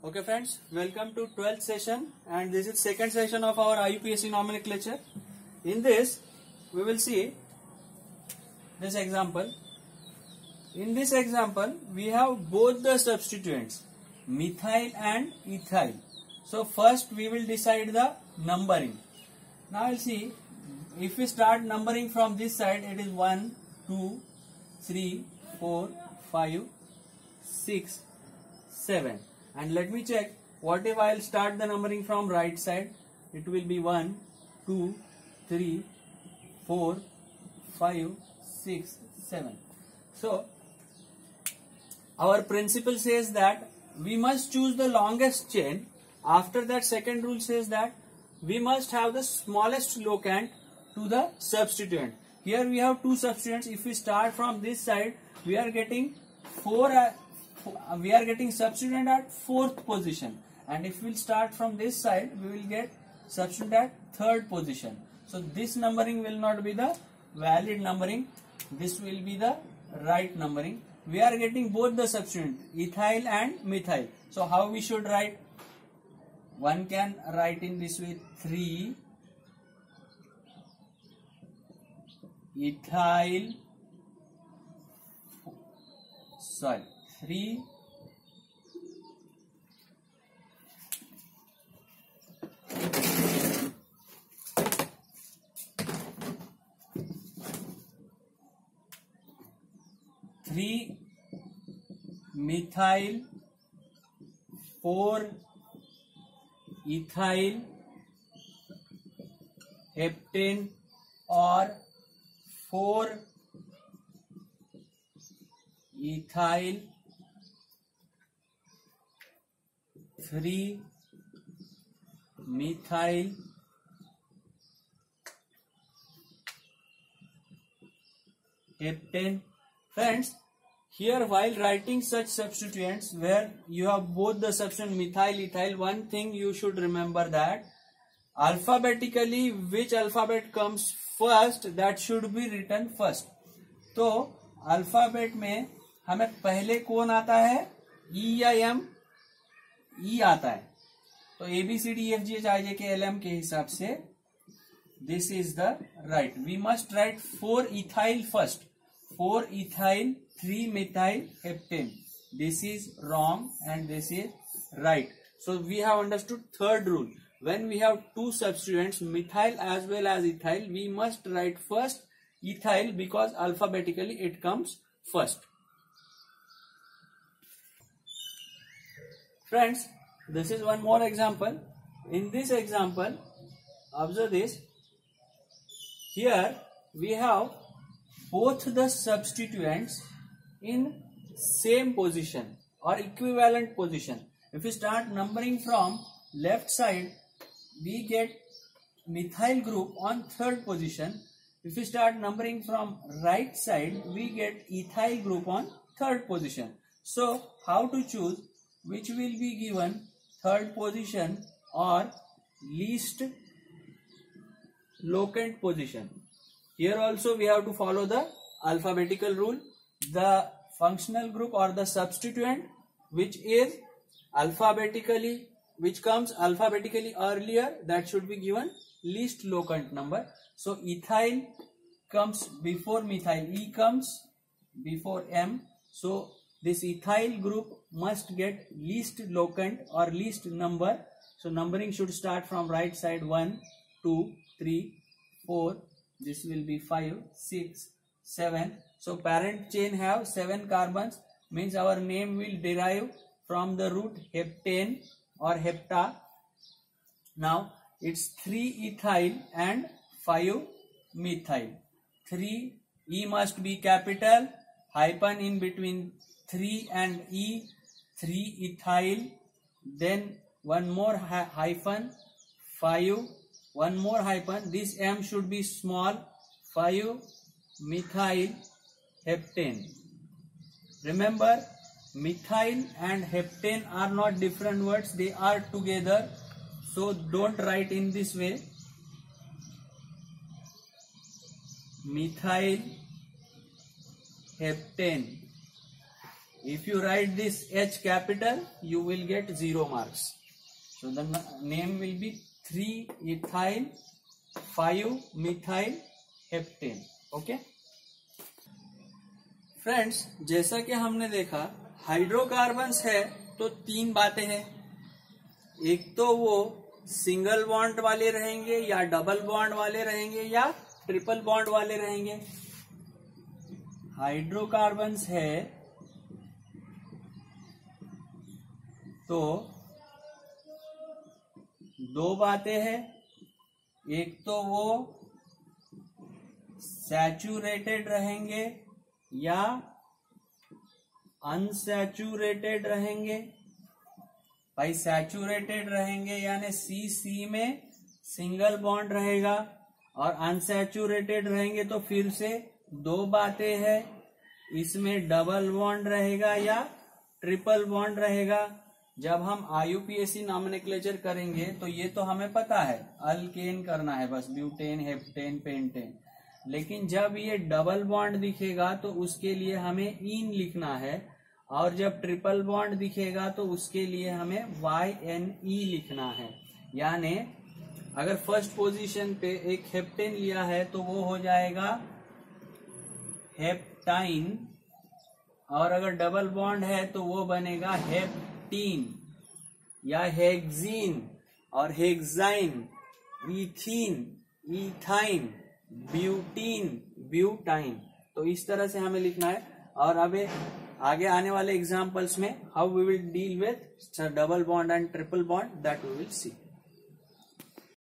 Okay friends, welcome to 12th session and this is second session of our IUPAC nomenclature. In this, we will see this example. In this example, we have both the substituents, methyl and ethyl. So first we will decide the numbering. Now we'll see, if we start numbering from this side, it is 1, 2, 3, 4, 5, 6, 7. And let me check, what if I will start the numbering from right side? It will be 1, 2, 3, 4, 5, 6, 7. So, our principle says that we must choose the longest chain. After that, second rule says that we must have the smallest locant to the substituent. Here we have two substituents. If we start from this side, we are getting substituent at 4th position, and if we will start from this side, we will get substituent at 3rd position. So this numbering will not be the valid numbering, this will be the right numbering. We are getting both the substituent, ethyl and methyl. So how we should write? One can write in this way, 3 methyl, 4 ethyl heptane, or 4 ethyl 3 methyl heptane. Friends, here while writing such substituents where you have both the substituent methyl, ethyl, one thing you should remember that alphabetically which alphabet comes first, that should be written first. तो alphabet में हमें पहले कौन आता है, ई या M? ई आता है. तो A B C D F G H I J K L M के हिसाब से this is the right. We must write 4 ethyl first, 4 ethyl 3 methyl heptane. This is wrong and this is right. So we have understood third rule. When we have two substituents, methyl as well as ethyl, we must write first ethyl because alphabetically it comes first. Friends, this is one more example. In this example, observe this. Here we have both the substituents in same position or equivalent position. If we start numbering from left side, we get methyl group on 3rd position. If we start numbering from right side, we get ethyl group on 3rd position. So how to choose which will be given 3rd position or least locant position? Here also we have to follow the alphabetical rule. The functional group or the substituent which comes alphabetically earlier, that should be given least locant number. So ethyl comes before methyl, E comes before M. So this ethyl group must get least locant or least number. So numbering should start from right side, 1, 2, 3, 4. This will be 5, 6, 7. So parent chain have 7 carbons, means our name will derive from the root heptane or hepta. Now it's 3 ethyl and 5 methyl. 3, E must be capital, hyphen in between 3 and E, 3 ethyl, then one more hyphen, 5, one more hyphen, this M should be small, 5 methyl heptane. Remember, methyl and heptane are not different words, they are together. So don't write in this way. Methyl heptane. If you write this H capital, you will get 0 marks. So the name will be 3-ethyl 5-methyl heptane. Okay. Friends, जैसा कि हमने देखा hydrocarbons है तो 3 बातें हैं. एक तो वो सिंगल बॉन्ड वाले रहेंगे या डबल बॉन्ड वाले रहेंगे या ट्रिपल बॉन्ड वाले रहेंगे. हाइड्रोकार्बन्स है तो 2 बातें हैं. एक तो वो सैचुरेटेड रहेंगे या अनसैचुरेटेड रहेंगे. भाई सैचुरेटेड रहेंगे यानी सी में सिंगल बॉन्ड रहेगा, और अनसैचुरेटेड रहेंगे तो फिर से 2 बातें हैं, इसमें डबल बॉन्ड रहेगा या ट्रिपल बॉन्ड रहेगा. जब हम IUPAC नॉमेनक्लेचर करेंगे तो ये तो हमें पता है, अल्केन करना है बस, ब्यूटेन, हेप्टेन, पेंटेन. लेकिन जब ये डबल बॉन्ड दिखेगा तो उसके लिए हमें इन लिखना है, और जब ट्रिपल बॉन्ड दिखेगा तो उसके लिए हमें YNE लिखना है. यानी अगर फर्स्ट पोजीशन पे एक हेप्टेन लिया है तो वो हो जाएगा हेप्टाइन, और अगर डबल बॉन्ड है तो वो बनेगा हेप्टीन या हेक्सीन और hexyne, ethene, ethyne, butene, butyne. तो इस तरह से हमें लिखना है. और अब आगे आने वाले एग्जाम्पल्स में how we will deal with double bond and triple bond, that we will C.